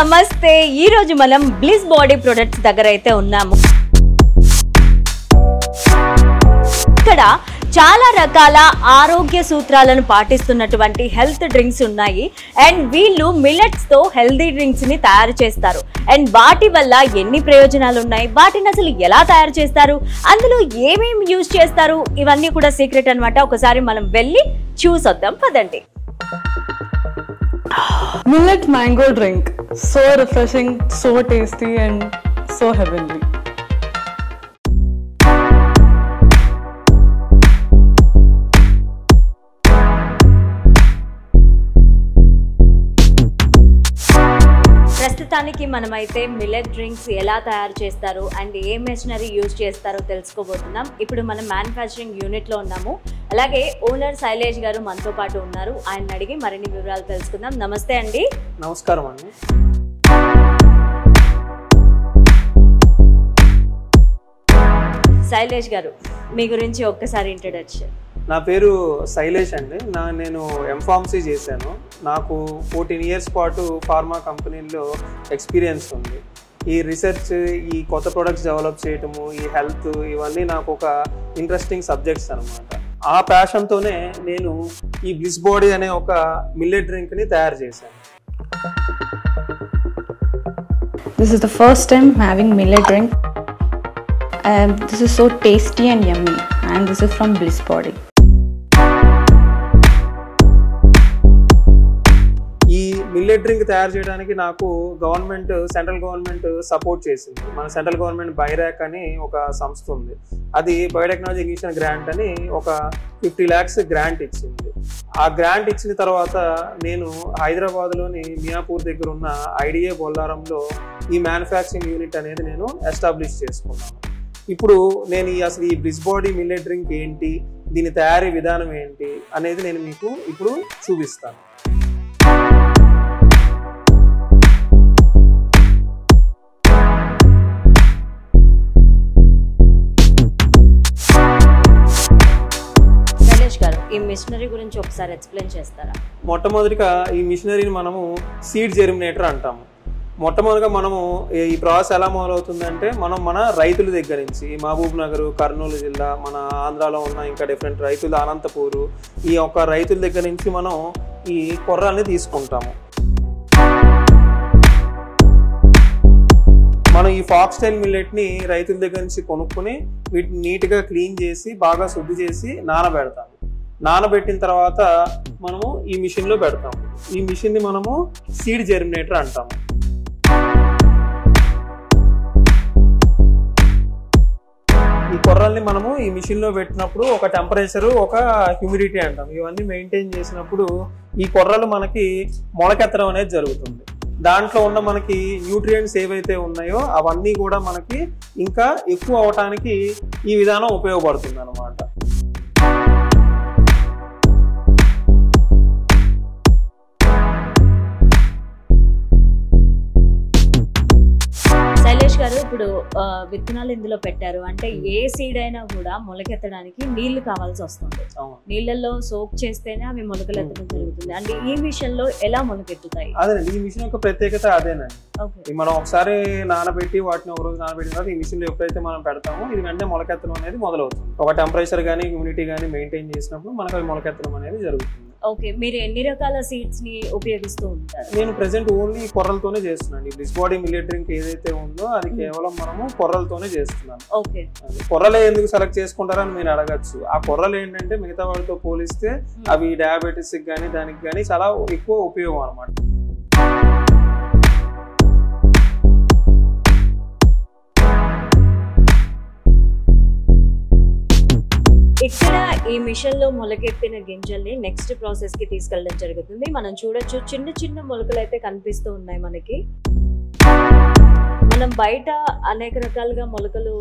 నమస్తే ఈ రోజు మనం బ్లిస్ బాడీ ప్రొడక్ట్స్ దగ్గర అయితే ఉన్నాము. ఇక్కడ చాలా రకాల ఆరోగ్య సూత్రాలను పాటిస్తున్నటువంటి హెల్త్ డ్రింక్స్ ఉన్నాయి. అండ్ వీళ్ళు మిల్లెట్స్ తో హెల్తీ డ్రింక్స్ ని తయారు చేస్తారు. అండ్ వాటి వల్ల ఎన్ని ప్రయోజనాలు ఉన్నాయి, వాటిని అసలు ఎలా తయారు చేస్తారు, అందులో ఏమేమి యూజ్ చేస్తారు, ఇవన్నీ కూడా సీక్రెట్ అన్నమాట. ఒకసారి మనం వెళ్ళి చూసొద్దాం పదండి. Millet mango drink, so refreshing, so tasty and so heavenly. ప్రస్తుతానికి మనమైతే మిల్లెట్ డ్రింక్స్ ఎలా తయారు చేస్తారు అండ్ ఏ మెషినరీ యూజ్ చేస్తారో తెలుసుకోబోతున్నాం. ఇప్పుడు మనం మ్యానుఫ్యాక్చరింగ్ యూనిట్లో ఉన్నాము. అలాగే ఓనర్ శైలేష్ గారు మనతో పాటు ఉన్నారు. ఆయన అడిగి మరిన్ని వివరాలు తెలుసుకుందాం. నమస్తే అండి. నమస్కారం అండి. శైలేష్ గారు, మీ గురించి ఒక్కసారి ఇంట్రడక్షన్. నా పేరు శైలేష్ అండి. నేను ఎంఫార్మసీ చేశాను. నాకు 14 years పాటు ఫార్మా కంపెనీల్లో ఎక్స్పీరియన్స్ ఉంది. ఈ రీసెర్చ్, ఈ కొత్త ప్రొడక్ట్స్ డెవలప్ చేయటము, ఈ హెల్త్, ఇవన్నీ నాకు ఒక ఇంట్రెస్టింగ్ సబ్జెక్ట్స్ అనమాట. ఆ ప్యాషన్తోనే నేను ఈ బ్లిస్ బాడీ అనే ఒక మిల్లెట్ డ్రింక్ని తయారు చేశాను. This is the first time having millet drink. This is so tasty and yummy, and this is from Bliss Body. ఈ మిల్లెట్ డ్రింక్ తయారు చేయడానికి నాకు సెంట్రల్ గవర్నమెంట్ సపోర్ట్ చేసింది. మన సెంట్రల్ గవర్నమెంట్ బైరాక్ అని ఒక సంస్థ ఉంది. అది బయోటెక్నాలజీ ఎగ్జిబిషన్ గ్రాంట్ అని ఒక 50 lakhs గ్రాంట్ ఇచ్చింది. ఆ గ్రాంట్ ఇచ్చిన తర్వాత నేను హైదరాబాద్లోని మియాపూర్ దగ్గర ఉన్న ఐడిఏ బొల్లారంలో ఈ మ్యానుఫ్యాక్చరింగ్ యూనిట్ అనేది నేను ఎస్టాబ్లిష్ చేసుకున్నాను. ఇప్పుడు నేను అసలు ఈ బ్లిస్ బాడీ మిల్లెట్ డ్రింక్ ఏంటి, దీని తయారీ విధానం ఏంటి అనేది నేను మీకు ఇప్పుడు చూపిస్తాను. ఈ మిషనరీ గురించి ఒకసారి ఎక్స్ప్లెయిన్ చేస్తారా? మొట్టమొదటిగా ఈ మిషనరీని మనము సీడ్ జెర్మినేటర్ అంటాము. మొట్టమొదటిగా మనము ఈ ప్రాసెస్ ఎలా మొదలవుతుందంటే, మన రైతుల దగ్గర నుంచి, మహబూబ్ నగర్, కర్నూలు జిల్లా, మన ఆంధ్రాలో ఉన్న ఇంకా డిఫరెంట్ రైతులు, అనంతపూరు, ఈ యొక్క రైతుల దగ్గర నుంచి మనం ఈ కొర్రల్ని తీసుకుంటాము. మనం ఈ ఫాక్స్టైల్ మిల్లెట్ని రైతుల దగ్గర నుంచి కొనుక్కొని వీటిని నీట్గా క్లీన్ చేసి బాగా శుద్ధి చేసి నానబెడతాము. నానబెట్టిన తర్వాత మనము ఈ మిషన్లో పెడతాము. ఈ మిషన్ని మనము సీడ్ జెర్మినేటర్ అంటాము. ఈ కొర్రల్ని మనము ఈ మిషన్లో పెట్టినప్పుడు ఒక టెంపరేచరు, ఒక హ్యూమిడిటీ అంటాం, ఇవన్నీ మెయింటైన్ చేసినప్పుడు ఈ కొర్రలు మనకి మొలకెత్తడం అనేది జరుగుతుంది. దాంట్లో ఉన్న మనకి న్యూట్రియంట్స్ ఏవైతే ఉన్నాయో అవన్నీ కూడా మనకి ఇంకా ఎక్కువ అవటానికి ఈ విధానం ఉపయోగపడుతుంది అన్నమాట. శైలేష్ గారు, ఇప్పుడు విత్తనాలు ఇందులో పెట్టారు అంటే ఏ సీడ్ అయినా కూడా మొలకెత్తడానికి నీళ్లు కావాల్సి వస్తుంది. నీళ్ళల్లో సోక్ చేస్తేనే అవి మొలకలెత్తడం జరుగుతుంది. అంటే ఈ మిషన్ లో ఎలా మొలకెత్తుతాయి? అదేనండి, ఈ మిషన్ యొక్క ప్రత్యేకత అదేనండి. మనం ఒకసారి నానబెట్టి వాటిని ఒక రోజు నానబెట్టిన తర్వాత ఈ మిషన్ లో ఎప్పుడైతే మనం పెడతామో ఇది వెంటనే మొలకెత్తడం అనేది మొదలవుతుంది. ఒక టెంపరేచర్ కానీ హ్యూమిడిటీ కానీ మెయింటైన్ చేసినప్పుడు మనకు అవి మొలకెత్తడం అనేది జరుగుతుంది. ఓకే, మీరు ఎన్ని రకాల సీడ్స్ ని ఉపయోగిస్తూ ఉంటారు? నేను ప్రెసెంట్ ఓన్లీ కొర్రలతోనే చేస్తున్నాను. ఈ బ్లిస్ బాడీ మిల్లెట్ డ్రింక్ ఏదైతే ఉందో అది కేవలం మనము కొర్రలతోనే చేస్తున్నాను. ఓకే, కొర్రలే ఎందుకు సెలెక్ట్ చేసుకుంటారని మీరు అడగచ్చు. ఆ కొర్రలు ఏంటంటే మిగతా వాటితో పోలిస్తే అవి డయాబెటీస్ కానీ దానికి కానీ చాలా ఎక్కువ ఉపయోగం అన్నమాట. ఇక్కడ ఈ మిషన్ లో మొలకెత్తిన గింజల్ని నెక్స్ట్ ప్రాసెస్ కి తీసుకెళ్ళడం జరుగుతుంది. మనం చూడొచ్చు, చిన్న చిన్న మొలకలు అయితే కనిపిస్తూ ఉన్నాయి మనకి. మనం బయట అనేక రకాలుగా మొలకలు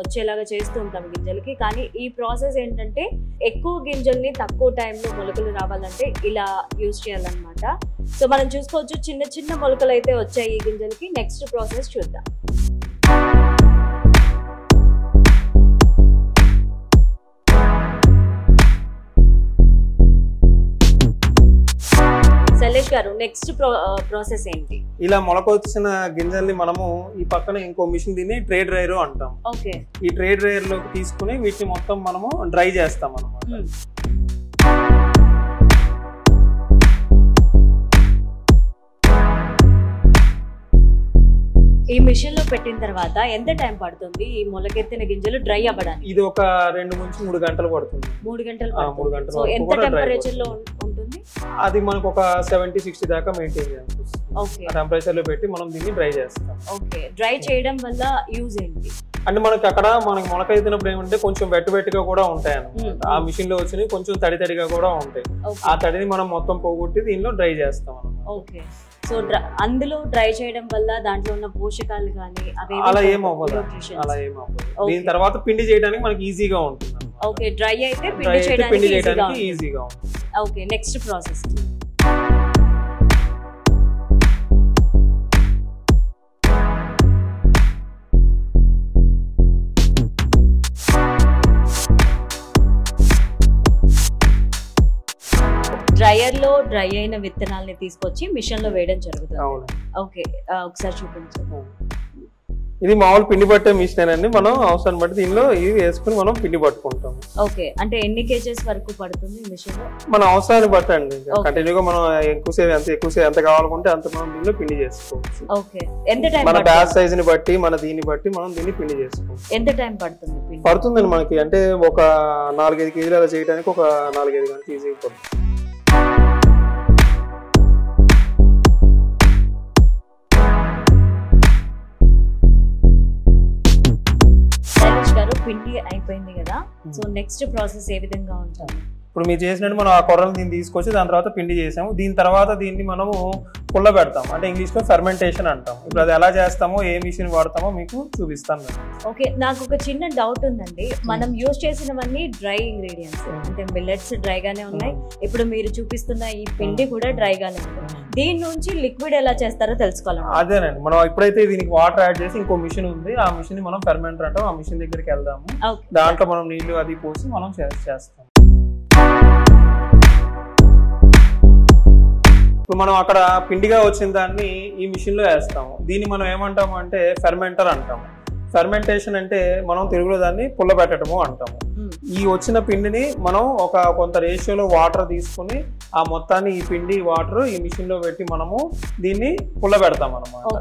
వచ్చేలాగా చేస్తూ ఉంటాం గింజలకి. కానీ ఈ ప్రాసెస్ ఏంటంటే ఎక్కువ గింజల్ని తక్కువ టైంలో మొలకలు రావాలంటే ఇలా యూజ్ చేయాలన్నమాట. సో మనం చూసుకోవచ్చు, చిన్న చిన్న మొలకలు అయితే వచ్చాయి ఈ గింజలకి. నెక్స్ట్ ప్రాసెస్ చూద్దాం. శైలేష్ గారు, నెక్స్ట్ ప్రాసెస్ ఏంటి? ఇలా మొలకొచ్చిన గింజల్ని మనము ఈ పక్కన ఇంకో మిషన్ దీన్ని ట్రే డ్రైయర్ అంటాం. ఓకే. ఈ ట్రే డ్రైయర్ లోకి తీసుకుని వీటిని మొత్తం మనము డ్రై చేస్తాం అన్నమాట. ఈ మిషన్ లో పెట్టిన తర్వాత ఎంత టైం పడుతుంది ఈ మొలకెత్తిన గింజలు డ్రై అవ్వడానికి? ఇది ఒక 2 నుంచి 3 గంటలు పడుతుంది. 3 గంటలు. 3 గంటలు. సో ఎంత టెంపరేచర్ లో ఉంటుంది? అది మనకు ఒక 70-60 దాకా మెయింటైన్ చేయాలి. ఓకే. టెంపరేచర్ లో పెట్టి మనం దీన్ని డ్రై చేస్తాం. ఓకే. డ్రై చేయడం వల్ల యూజ్ ఏంటి? అంటే మనకి అక్కడ మనకి మొలకెత్తినప్పుడు ఏమంటే కొంచెం వెట్టుగా కూడా ఉంటాయి అన్నమాట. ఆ మిషన్ లో వచ్చినవి కొంచెం తడిగా కూడా ఉంటాయి. ఆ తడిని మనం మొత్తం పోగొట్టి దీనిలో డ్రై చేస్తాం అన్నమాట. ఓకే. సో అందులో డ్రై చేయడం వల్ల దాంట్లో ఉన్న పోషకాలు కానీ అలా ఏమవ్వదు. దీని తర్వాత పిండి చేయడానికి మనకి ఈజీగా ఉంటుంది. ఓకే. డ్రై అయితే పిండి చేయడానికి ఈజీగా ఉంటుంది. ఓకే. Next process. డ్రైయర్ లో డ్రై అయిన విత్తనాలని తీసుకొచ్చి మిషన్ లో వేయడం జరుగుతుంది. ఓకే. ఒకసారి చూపించండి. ఇది మామూలు పిండి పట్టే మిషన్ అండి. మనం అవసరం బట్టి దీనిలో ఇవి వేసుకుని మనం పిండి పట్టుకుంటాం. ఓకే. అంటే ఎన్ని కేజెస్ వరకు పడుతుంది మిషన్ లో? మన అవసరాన్ని బట్టి అండి. కంటిన్యూగా మనం ఎక్కువసేపు ఎంత కావాలనుకుంటే అంత మనం దీనిలో పిండి చేసుకోవచ్చు. ఓకే. ఎంత టైం? మన బ్యాచ్ సైజ్ ని బట్టి మన దీన్ని బట్టి మనం దీన్ని పిండి చేసుకోవచ్చు. ఎంత టైం పడుతుంది? పడుతుందండి మనకి. అంటే ఒక 4-5 కేజీలు అలా చేయడానికి ఒక 4-5 గంటలు ఈజీగా పడుతుంది. పిండి అయిపోయింది కదా. సో నెక్స్ట్ ప్రాసెస్ ఏ విధంగా ఉంటుంది? ఇప్పుడు మీరు చేసినట్టు మనం ఆ కొర్రలు దీన్ని తీసుకొచ్చి దాని తర్వాత పిండి చేసాము. దీని తర్వాత దీన్ని మనము పుల్ల పెడతాం. అంటే ఇంగ్లీష్ లో ఫెర్మెంటేషన్ అంటాం. ఇప్పుడు అది ఎలా చేస్తామో ఏ మిషన్ వాడతామో మీకు చూపిస్తాను. ఓకే. నాకు ఒక చిన్న డౌట్ ఉందండి. మనం యూజ్ చేసినవన్నీ డ్రై ఇంగ్రీడియంట్స్, అంటే మిల్లెట్స్ డ్రై గానే ఉన్నాయి. ఇప్పుడు మీరు చూపిస్తున్న ఈ పిండి కూడా డ్రై గానే ఉంది. దీని నుంచి లిక్విడ్ ఎలా చేస్తారో తెలుసుకోవాలి. అదేనండి. మనం ఇప్పుడైతే దీనికి వాటర్ యాడ్ చేసి ఇంకో మిషన్ ఉంది. ఆ మిషన్ ని మనం ఫెర్మెంటర్ అంటాం. ఆ మిషన్ దగ్గరికి వెళ్దాము. దాంట్లో మనం నీళ్లు అది పోసి మనం చేస్తాం. ఇప్పుడు మనం అక్కడ పిండిగా వచ్చిన దాన్ని ఈ మిషన్ లో వేస్తాము. దీన్ని మనం ఏమంటాము అంటే ఫెర్మెంటర్ అంటాము. ఫెర్మెంటేషన్ అంటే మనం తెలుగులో దాన్ని పుల్లబెట్టడము అంటాము. ఈ వచ్చిన పిండిని మనం కొంత రేషియోలో వాటర్ తీసుకుని ఆ మొత్తాన్ని ఈ పిండి వాటర్ ఈ మిషన్ లో పెట్టి మనము దీన్ని పుల్లబెడతాం అన్నమాట.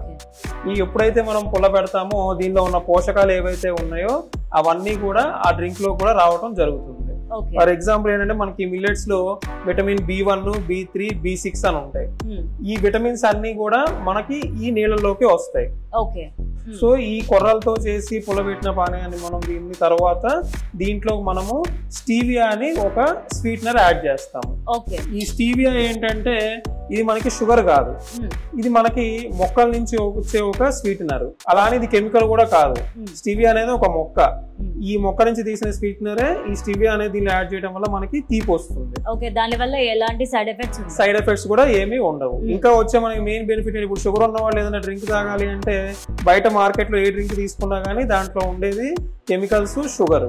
ఈ ఎప్పుడైతే మనం పుల్లబెడతామో దీనిలో ఉన్న పోషకాలు ఏవైతే ఉన్నాయో అవన్నీ కూడా ఆ డ్రింక్ లో కూడా రావడం జరుగుతుంది. ఫర్ ఎగ్జాంపుల్ ఏంటంటే మనకి మిల్లెట్స్ లో విటమిన్ B1, B3, B6 అని ఉంటాయి. ఈ విటమిన్స్ అన్ని కూడా మనకి ఈ నీళ్ళలోకి వస్తాయి. సో ఈ కొర్రలతో చేసి పుల్లబెట్టిన పానీయాన్ని మనం దీన్ని తర్వాత దీంట్లో మనము స్టీవియా అని ఒక స్వీట్నర్ యాడ్ చేస్తాము. ఈ స్టీవియా ఏంటంటే ఇది మనకి షుగర్ కాదు. ఇది మనకి మొక్కల నుంచి వచ్చే ఒక స్వీట్నర్. అలానే ఇది కెమికల్ కూడా కాదు. స్టీవియా అనేది ఒక మొక్క. ఈ మొక్క నుంచి తీసిన స్వీట్నరే ఈ స్టీవియా అనేది దీన్ని యాడ్ చేయడం వల్ల మనకి తీపి వస్తుంది. దాని వల్ల ఎలాంటి సైడ్ ఎఫెక్ట్స్ కూడా ఏమీ ఉండవు. ఇంకా వచ్చే మనకి మెయిన్ బెనిఫిట్ ఇప్పుడు షుగర్ ఉన్న వాళ్ళు ఏదైనా డ్రింక్ తాగాలి అంటే బయట మార్కెట్ లో ఏ డ్రింక్ తీసుకున్నా గానీ దాంట్లో ఉండేది కెమికల్స్, షుగర్,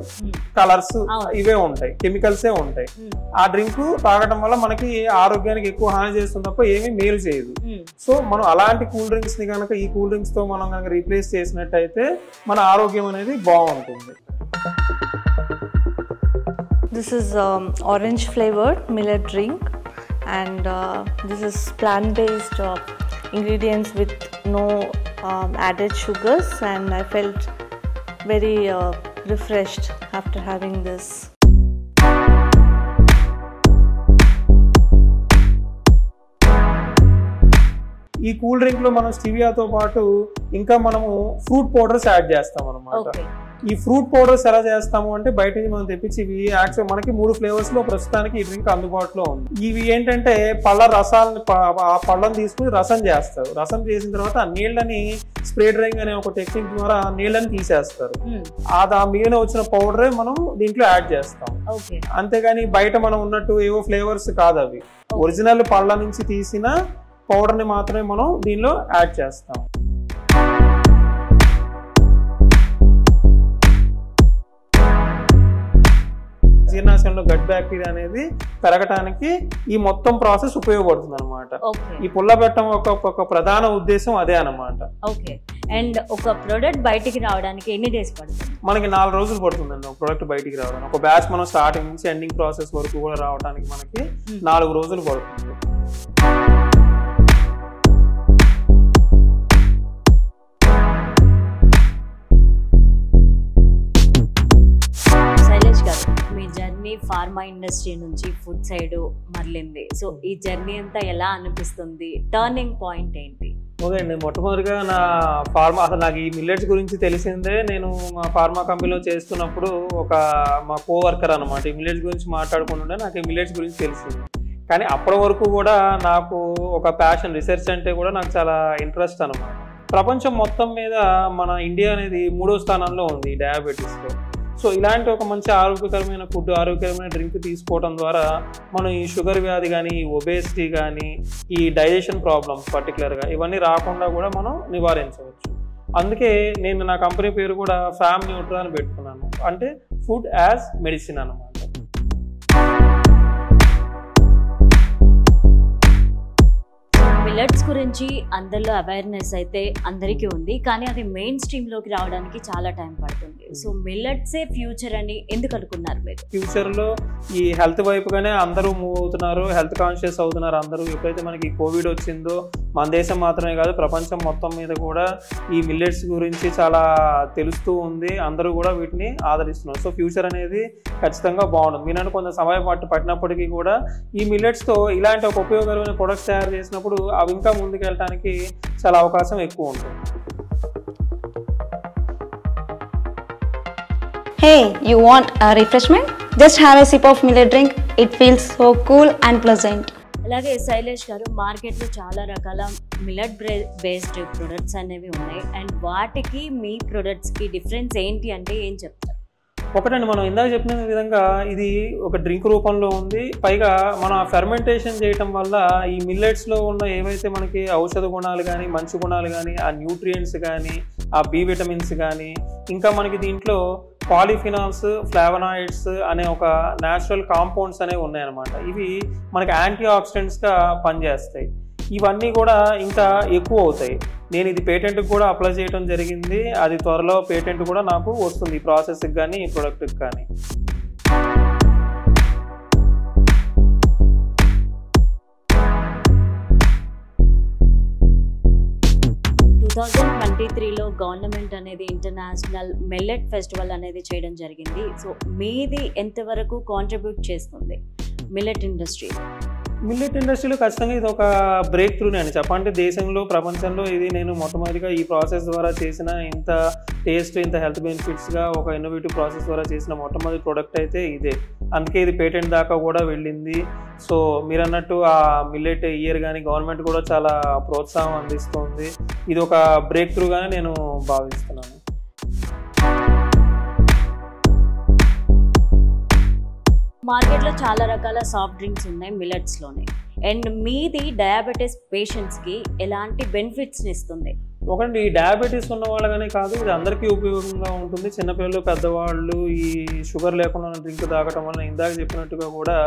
కలర్స్ ఇవే ఉంటాయి, కెమికల్సే ఉంటాయి. ఆ డ్రింక్ తాగడం వల్ల మనకి ఆరోగ్యానికి ఎక్కువ హాని చేస్తుంది తప్ప ఏమీ మేలు చేయదు. సో మనం అలాంటి కూల్ డ్రింక్స్ ని కనుక ఈ కూల్ డ్రింక్స్ తో మనం కనుక రీప్లేస్ చేసినట్టయితే మన ఆరోగ్యం అనేది బాగుంటుంది. This is orange flavored millet drink, and this is plant-based ingredients with no added sugars, and I felt very refreshed after having this. ఈ కూల్ డ్రింక్ లో మనం స్టీవియాతో పాటు ఇంకా మనము ఫ్రూట్ పౌడర్స్ యాడ్ చేస్తాం అన్నమాట. ఈ ఫ్రూట్ పౌడర్స్ ఎలా చేస్తాము అంటే బయట నుంచి మనం తెప్పించి ఇవి యాక్చువల్ మనకి 3 ఫ్లేవర్స్ లో ప్రస్తుతానికి ఈ డ్రింక్ అందుబాటులో ఉంది. ఇవి ఏంటంటే పళ్ళ రసాలను ఆ పళ్ళని తీసుకుని రసం చేస్తారు. రసం చేసిన తర్వాత ఆ నీళ్ళని స్ప్రే డ్రైయింగ్ అనే ఒక టెక్నిక్ ద్వారా నీళ్ళని తీసేస్తారు. ఆ మిగిలిన వచ్చిన పౌడరే మనం దీంట్లో యాడ్ చేస్తాం. అంతేగాని బయట మనం ఉన్నట్టు ఏవో ఫ్లేవర్స్ కాదు అవి. ఒరిజినల్ పళ్ళ నుంచి తీసిన పౌడర్ ని మాత్రమే మనం దీనిలో యాడ్ చేస్తాం. జీర్ణాశయం శరీరంలో గట్ బ్యాక్టీరియా అనేది పెరగటానికి ఈ మొత్తం ప్రాసెస్ ఉపయోగపడుతుంది అనమాట. ఈ పుల్లబెట్టం ఒక ప్రధాన ఉద్దేశం అదే అనమాట. ఓకే. అండ్ ఒక ప్రోడక్ట్ బయటికి రావడానికి ఎన్ని డేస్ పడుతుంది? మనకి 4 రోజులు పడుతుందండి ఒక ప్రోడక్ట్ బయటికి రావడానికి. ఒక బ్యాచ్ మనం స్టార్టింగ్ నుంచి ఎండింగ్ ప్రాసెస్ వరకు కూడా రావడానికి మనకి 4 రోజులు పడుతుంది. జర్నీ ఫార్మా ఇండస్ట్రీ నుంచి ఫుడ్ సైడ్ మరలింది. సో ఈ జర్నీ అంతా ఎలా అనిపిస్తుంది? టర్నింగ్ పాయింట్ ఏంటి? ఓకే అండి, మొట్టమొదటిగా అసలు నాకు ఈ మిల్లెట్స్ గురించి తెలిసిందే నేను మా ఫార్మా కంపెనీలో చేస్తున్నప్పుడు మా కోవర్కర్ అనమాట ఈ మిల్లెట్స్ గురించి మాట్లాడుకుంటుంటే నాకు ఈ మిల్లెట్స్ గురించి తెలిసింది. కానీ అప్పటి వరకు కూడా నాకు ఒక ప్యాషన్, రీసెర్చ్ అంటే కూడా నాకు చాలా ఇంట్రెస్ట్ అనమాట. ప్రపంచం మొత్తం మీద మన ఇండియా అనేది 3వ స్థానంలో ఉంది డయాబెటీస్లో. సో ఇలాంటి ఒక మంచి ఆరోగ్యకరమైన ఫుడ్, ఆరోగ్యకరమైన డ్రింక్ తీసుకోవడం ద్వారా మనం ఈ షుగర్ వ్యాధి కానీ, ఈ ఒబేసిటీ కానీ, ఈ డైజెషన్ ప్రాబ్లమ్స్ పర్టికులర్గా ఇవన్నీ రాకుండా కూడా మనం నివారించవచ్చు. అందుకే నేను నా కంపెనీ పేరు కూడా ఫ్యామ్ న్యూట్రా అని పెట్టుకున్నాను. అంటే ఫుడ్ యాజ్ మెడిసిన్ అన్నమాట. మిల్లెట్స్ గురించి అందరిలో అవేర్నెస్ అయితే అందరికీ ఉంది, కానీ అది మెయిన్ స్ట్రీమ్లోకి రావడానికి చాలా టైం పడుతుంది. సో మిల్లెట్సే ఫ్యూచర్ అని ఎందుకు అనుకున్నారు మీరు? ఫ్యూచర్లో ఈ హెల్త్ వైపుగానే అందరూ మూవ్ అవుతున్నారు, హెల్త్ కాన్షియస్ అవుతున్నారు అందరూ. ఎప్పుడైతే మనకి కోవిడ్ వచ్చిందో మన దేశం మాత్రమే కాదు ప్రపంచం మొత్తం మీద కూడా ఈ మిల్లెట్స్ గురించి చాలా తెలుస్తూ ఉంది, అందరూ కూడా వీటిని ఆదరిస్తున్నారు. సో ఫ్యూచర్ అనేది ఖచ్చితంగా బాగుంటుంది. మీరు కొంత సమయం పట్టినప్పటికీ కూడా ఈ మిల్లెట్స్తో ఇలాంటి ఒక ఉపయోగకరమైన ప్రొడక్ట్స్ తయారు చేసినప్పుడు అవి ఇంకా ముందుకు వెళ్ళడానికి చాలా అవకాశం ఎక్కువ ఉంటుంది. Hey, you want a refreshment? Just have a sip of millet drink. It feels so cool and pleasant. అలాగే శైలేష్ గారు, మార్కెట్లో చాలా రకాల మిల్లెట్ బేస్డ్ ప్రొడక్ట్స్ అనేవి ఉన్నాయి. అండ్ వాటికి మీ ప్రొడక్ట్స్కి డిఫరెన్స్ ఏంటి అంటే ఏం చెప్తారు? ఒకటండి, మనం ఇందాక చెప్పిన విధంగా ఇది ఒక డ్రింక్ రూపంలో ఉంది. పైగా మనం ఫెర్మెంటేషన్ చేయటం వల్ల ఈ మిల్లెట్స్లో ఉన్న ఏవైతే మనకి ఔషధ గుణాలు కానీ, మంచి గుణాలు కానీ, ఆ న్యూట్రియంట్స్ కానీ, ఆ బి విటమిన్స్ కానీ, ఇంకా మనకి దీంట్లో పాలిఫినాల్స్, ఫ్లావనాయిడ్స్ అనే ఒక న్యాచురల్ కాంపౌండ్స్ అనేవి ఉన్నాయన్నమాట. ఇవి మనకి యాంటీ ఆక్సిడెంట్స్గా పనిచేస్తాయి. ఇవన్నీ కూడా ఇంకా ఎక్కువ అవుతాయి. నేను ఇది పేటెంట్కి కూడా అప్లై చేయడం జరిగింది. అది త్వరలో పేటెంట్ కూడా నాకు వస్తుంది, ఈ ప్రాసెస్కి కానీ ఈ ప్రొడక్ట్కి కానీ. 2023లో గవర్నమెంట్ అనేది ఇంటర్నేషనల్ మిల్లెట్ ఫెస్టివల్ అనేది చేయడం జరిగింది. సో మీది ఎంతవరకు కాంట్రిబ్యూట్ చేస్తుంది మిల్లెట్ ఇండస్ట్రీ? మిల్లెట్ ఇండస్ట్రీలో ఖచ్చితంగా ఇది ఒక బ్రేక్ త్రూనే అని చెప్పండి. దేశంలో, ప్రపంచంలో ఇది నేను మొట్టమొదటిగా ఈ ప్రాసెస్ ద్వారా చేసిన, ఇంత టేస్ట్, ఇంత హెల్త్ బెనిఫిట్స్గా ఒక ఇన్నోవేటివ్ ప్రాసెస్ ద్వారా చేసిన మొట్టమొదటి ప్రోడక్ట్ అయితే ఇదే. అందుకే ఇది పేటెంట్ దాకా కూడా వెళ్ళింది. సో మీరు అన్నట్టు ఆ మిల్లెట్ ఇయర్ కానీ గవర్నమెంట్ కూడా చాలా ప్రోత్సాహం అందిస్తుంది. ఇది ఒక బ్రేక్ త్రూగానే నేను భావిస్తున్నాను. మార్కెట్లో చాలా రకాల సాఫ్ట్ డ్రింక్స్ ఉన్నాయి మిల్లెట్స్లోనే. అండ్ మీది డయాబెటీస్ పేషెంట్స్కి ఎలాంటి బెనిఫిట్స్ని ఇస్తుంది? ఒకటి, ఈ డయాబెటీస్ ఉన్న వాళ్ళగానే కాదు, ఇది అందరికీ ఉపయోగంగా ఉంటుంది. చిన్నపిల్లలు, పెద్దవాళ్ళు ఈ షుగర్ లేకుండా డ్రింక్ తాగటం వల్ల ఇందాక చెప్పినట్టుగా కూడా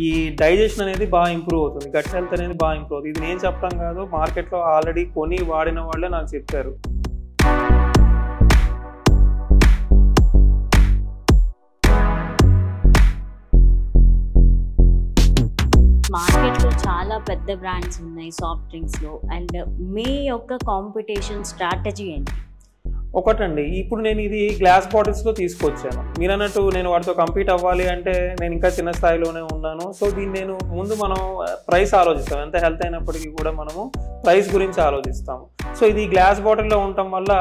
ఈ డైజెషన్ అనేది బాగా ఇంప్రూవ్ అవుతుంది, గట్ హెల్త్ అనేది బాగా ఇంప్రూవ్ అవుతుంది. ఇది నేను చెప్పడం కాదు, మార్కెట్లో ఆల్రెడీ కొని వాడిన వాళ్ళే నాకు చెప్పారు. మార్కెట్లో చాలా పెద్ద బ్రాండ్స్ ఉన్నాయి సాఫ్ట్ డ్రింక్స్లో. అండ్ మీ యొక్క కాంపిటీషన్ స్ట్రాటజీ ఏంటి? ఒకటండి, ఇప్పుడు నేను ఇది గ్లాస్ బాటిల్స్లో తీసుకొచ్చాను. మీరు అన్నట్టు నేను వాటితో కంపీట్ అవ్వాలి అంటే నేను ఇంకా చిన్న స్థాయిలోనే ఉన్నాను. సో దీన్ని నేను ముందు మనం ప్రైస్ ఆలోచిస్తాం. ఎంత హెల్త్ అయినప్పటికీ కూడా మనము ప్రైస్ గురించి ఆలోచిస్తాము. సో ఇది గ్లాస్ బాటిల్లో ఉండటం వల్ల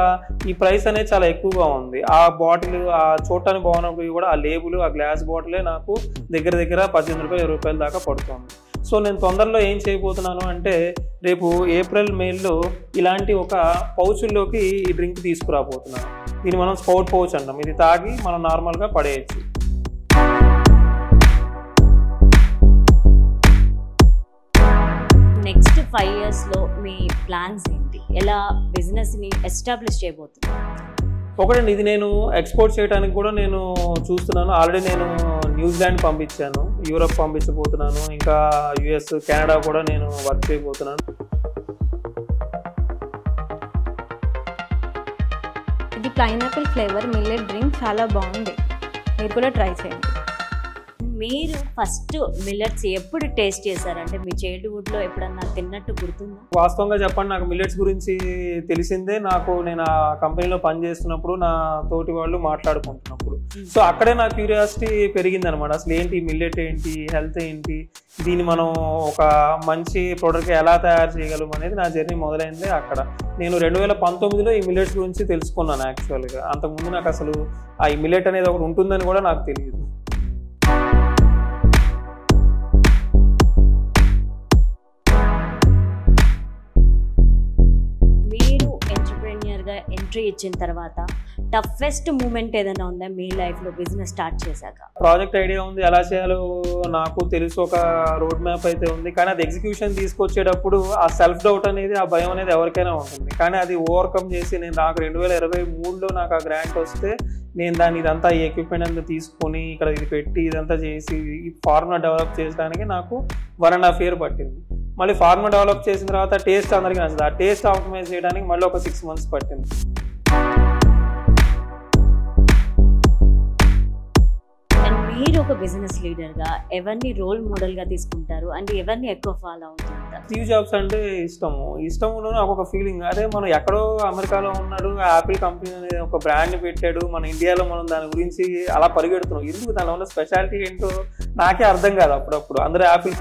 ఈ ప్రైస్ అనేది చాలా ఎక్కువగా ఉంది. ఆ బాటిల్ ఆ చూడటానికి బాగున్నప్పటికీ కూడా ఆ లేబుల్, ఆ గ్లాస్ బాటిలే నాకు దగ్గర 18 రూపాయలు 20 రూపాయల దాకా పడుతుంది. సో నేను తొందరలో ఏం చేయబోతున్నాను అంటే రేపు ఏప్రిల్ మేలో ఇలాంటి ఒక పౌచుల్లోకి ఈ డ్రింక్ తీసుకురాబోతున్నాను. దీన్ని మనం స్పౌట్ పౌచ్ అంటాం. ఇది తాగి మనం నార్మల్గా పడేయచ్చు. నెక్స్ట్ 5 yearsలో మీ ప్లాన్స్ ఏంటి? ఎలా బిజినెస్ని ఎస్టాబ్లిష్ చేయబోతున్నారు? ఒకటండి, ఇది నేను ఎక్స్పోర్ట్ చేయడానికి కూడా నేను చూస్తున్నాను. ఆల్రెడీ నేను న్యూజిలాండ్ పంపించాను, యూరప్ పంపించబోతున్నాను, ఇంకా యుఎస్ కెనడా కూడా నేను వర్క్ చేయబోతున్నాను. ఇది పైనాపిల్ ఫ్లేవర్ మిల్లెట్ డ్రింక్ చాలా బాగుంది, మీరు కూడా ట్రై చేయండి. మీరు ఫస్ట్ మిల్లెట్స్ ఎప్పుడు టేస్ట్ చేశారంటే మీ చైల్డ్హుడ్లో ఎప్పుడన్నా తిన్నట్టు గుర్తుందా? వాస్తవంగా చెప్పండి, నాకు మిల్లెట్స్ గురించి తెలిసిందే నేను ఆ కంపెనీలో పనిచేస్తున్నప్పుడు నా తోటి వాళ్ళు మాట్లాడుకుంటున్నప్పుడు. సో అక్కడే నా క్యూరియాసిటీ పెరిగింది అనమాట. అసలు ఏంటి మిల్లెట్, ఏంటి హెల్త్, ఏంటి దీన్ని మనం ఒక మంచి ప్రోడక్ట్ ఎలా తయారు చేయగలం అనేది నా జర్నీ మొదలైందే అక్కడ. నేను 2019లో ఈ మిల్లెట్స్ గురించి తెలుసుకున్నాను యాక్చువల్గా. అంతకుముందు నాకు అసలు ఈ మిల్లెట్ అనేది ఒకటి ఉంటుందని కూడా నాకు తెలియదు. ఎంట్రీ ఇచ్చిన తర్వాత టఫెస్ట్ మూమెంట్ ఏదైనా ఉందా మీ లైఫ్లో బిజినెస్ స్టార్ట్ చేశాక? ప్రాజెక్ట్ ఐడియా ఉంది, ఎలా చేయాలో నాకు తెలుసు, ఒక రోడ్ మ్యాప్ అయితే ఉంది. కానీ అది ఎగ్జిక్యూషన్ తీసుకొచ్చేటప్పుడు ఆ సెల్ఫ్ డౌట్ అనేది, ఆ భయం అనేది ఎవరికైనా ఉంటుంది. కానీ అది ఓవర్కమ్ చేసి నాకు 2023లో నాకు ఆ గ్రాంట్ వస్తే నేను దాన్ని ఇదంతా ఈ ఎక్విప్మెంట్ అంతా తీసుకొని ఇక్కడ ఇది పెట్టి ఇదంతా చేసి ఈ ఫార్ములా డెవలప్ చేయడానికి నాకు 1.5 years పట్టింది. మళ్ళీ ఫార్ములా డెవలప్ చేసిన తర్వాత టేస్ట్ అందరికీ నచ్చదు. ఆ టేస్ట్ ఆప్టిమైజ్ చేయడానికి మళ్ళీ ఒక 6 months పట్టింది. మీరు ఒక బిజినెస్ లీడర్గా ఎవరిని రోల్ మోడల్గా తీసుకుంటారు అండ్ ఎవరిని ఎక్కువ ఫాలో అవుతుంటారు? స్టీవ్ జాబ్స్ అంటే ఇష్టంలో నాకు ఒక ఫీలింగ్, అదే మనం ఎక్కడో అమెరికాలో ఉన్నాడు, యాపిల్ కంపెనీ అనేది ఒక బ్రాండ్ పెట్టాడు, మన ఇండియాలో మనం దాని గురించి అలా పరిగెడుతున్నాం. ఎందుకు దానిలో ఉన్న స్పెషాలిటీ ఏంటో నాకే అర్థం కాదు అప్పుడప్పుడు. అందరూ యాపిల్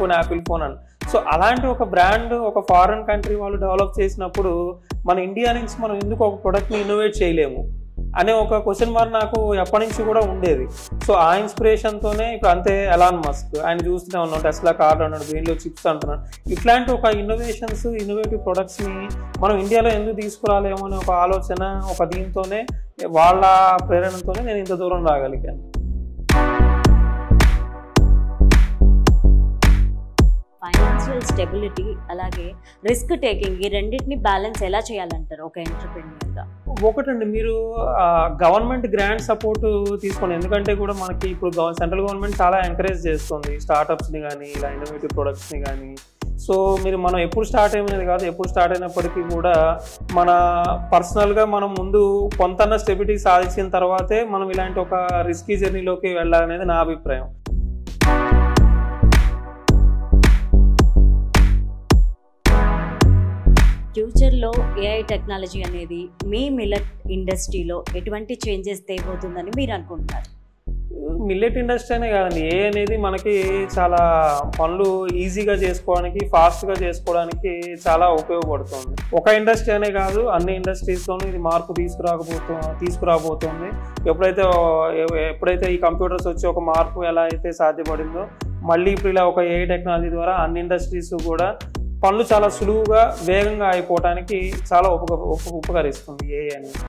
ఫోన్ అని. సో అలాంటి ఒక బ్రాండ్ ఒక ఫారిన్ కంట్రీ వాళ్ళు డెవలప్ చేసినప్పుడు మన ఇండియా నుంచి మనం ఎందుకు ఒక ప్రొడక్ట్ని ఇన్నోవేట్ చేయలేము అనే ఒక క్వశ్చన్ మార్క్ నాకు ఎప్పటి నుంచి కూడా ఉండేది. సో ఆ ఇన్స్పిరేషన్తోనే ఇప్పుడు అంతే ఎలాన్ మస్క్, ఆయన చూస్తూనే ఉన్నాం, టెస్లా కార్ అన్నాడు, బ్రెయిన్లో చిప్స్ అంటున్నాడు. ఇట్లాంటి ఒక ఇన్నోవేటివ్ ప్రొడక్ట్స్ని మనం ఇండియాలో ఎందుకు తీసుకురాలేమో అనే ఒక ఆలోచన, ఒక దీంతోనే వాళ్ళ ప్రేరణతోనే నేను ఇంత దూరం రాగలిగాను. ఫైనాన్షియల్ స్టెబిలిటీ అలాగే రిస్క్ టేకింగ్, ఈ రెండింటిని బ్యాలెన్స్ ఎలా చేయాలంటారు ఒక ఎంటర్‌ప్రెన్యూర్‌గా? ఒకటండి, మీరు గవర్నమెంట్ గ్రాంట్ సపోర్ట్ తీసుకోండి. ఎందుకంటే కూడా మనకి ఇప్పుడు సెంట్రల్ గవర్నమెంట్ చాలా ఎంకరేజ్ చేస్తుంది స్టార్టప్స్ని కానీ ఇలా ఇన్నోవేటివ్ ప్రొడక్ట్స్ని కానీ. సో మనం ఎప్పుడు స్టార్ట్ అయినది కాదు, ఎప్పుడు స్టార్ట్ అయినప్పటికీ కూడా మన పర్సనల్గా మనం ముందు కొంత స్టెబిలిటీ సాధించిన తర్వాతే మనం ఇలాంటి ఒక రిస్కీ జర్నీలోకి వెళ్ళాలనేది నా అభిప్రాయం. ఫ్యూచర్లో ఏఐ టెక్నాలజీ అనేది మీ మిల్లెట్ ఇండస్ట్రీలో ఎటువంటి చేంజెస్ తేబోతుందని మీరు అనుకుంటున్నారు? మిల్లెట్ ఇండస్ట్రీ అనే కాదండి, ఏ అనేది మనకి చాలా పనులు ఈజీగా చేసుకోవడానికి, ఫాస్ట్గా చేసుకోవడానికి చాలా ఉపయోగపడుతుంది. ఒక ఇండస్ట్రీ అనే కాదు, అన్ని ఇండస్ట్రీస్లోనూ ఇది మార్పు తీసుకురాబోతుంది. ఎప్పుడైతే ఈ కంప్యూటర్స్ వచ్చి ఒక మార్పు ఎలా అయితే సాధ్యపడిందో, మళ్ళీ ఇప్పుడు ఇలా ఒక ఏఐ టెక్నాలజీ ద్వారా అన్ని ఇండస్ట్రీస్ కూడా పనులు చాలా సులువుగా వేగంగా అయిపోవడానికి చాలా ఉపకరిస్తుంది ఏఐ అనేది.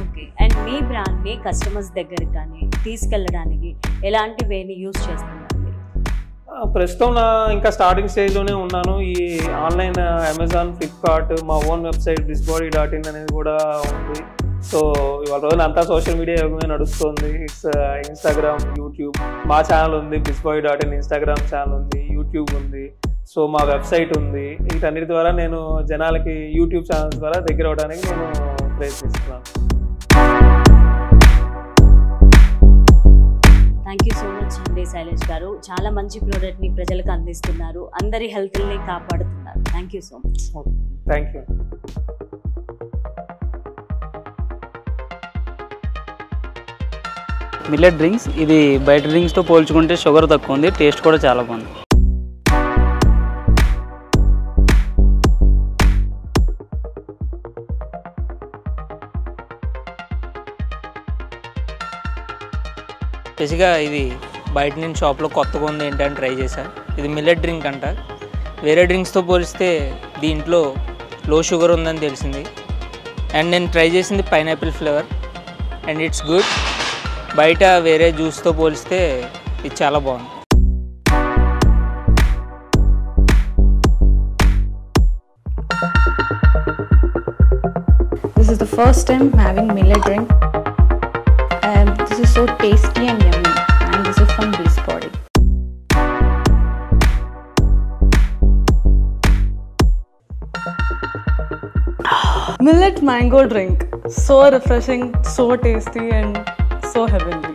ఓకే, అండ్ మీ బ్రాండ్ని కస్టమర్స్ దగ్గరికి కానీ తీసుకెళ్ళడానికి ఎలాంటి వేని యూజ్ చేస్తున్నారు మీరు? ప్రస్తుతం ఇంకా స్టార్టింగ్ స్టేజ్లోనే ఉన్నాను. ఈ ఆన్లైన్ అమెజాన్, ఫ్లిప్కార్ట్, మా ఓన్ వెబ్సైట్ bizbody.in అనేది కూడా ఉంది. సో ఇవాళ రోజున అంతా సోషల్ మీడియా యుగమే నడుస్తుంది. It's Instagram, YouTube. మా ఛానల్ ఉంది bizbody.in, ఇన్స్టాగ్రామ్ ఛానల్ ఉంది, యూట్యూబ్ ఉంది, సో మా వెబ్సైట్ ఉంది. వీటన్నిటి ద్వారా నేను జనాలకి యూట్యూబ్ ఛానల్స్ ద్వారా దగ్గర అవడానికి నేను ప్రయత్నిస్తున్నాను. థ్యాంక్ యూ సో మచ్ అండి శైలేష్ గారు. చాలా మంచి ప్రోడక్ట్ని ప్రజలకు అందిస్తున్నారు, అందరి హెల్త్ని కాపాడుతున్నారు. Thank you so much. Thank you. Millet drinks ఇది బయట డ్రింక్స్తో పోల్చుకుంటే షుగర్ తక్కువ ఉంది, టేస్ట్ కూడా చాలా బాగుంది. బేసిక్గా ఇది బయట నుంచి షాప్లో కొత్తగా ఉంది ఏంటని ట్రై చేశా. ఇది మిల్లెట్ డ్రింక్ అంట. వేరే డ్రింక్స్తో పోలిస్తే దీంట్లో లో షుగర్ ఉందని తెలిసింది. అండ్ నేను ట్రై చేసింది pineapple flavour and it's good. బయట వేరే జ్యూస్తో పోలిస్తే ఇది చాలా బాగుంది. This is the first time having millet drink. This is so tasty and yummy, and this is from Beachbody. Millet mango drink. So refreshing, so tasty, and so heavenly.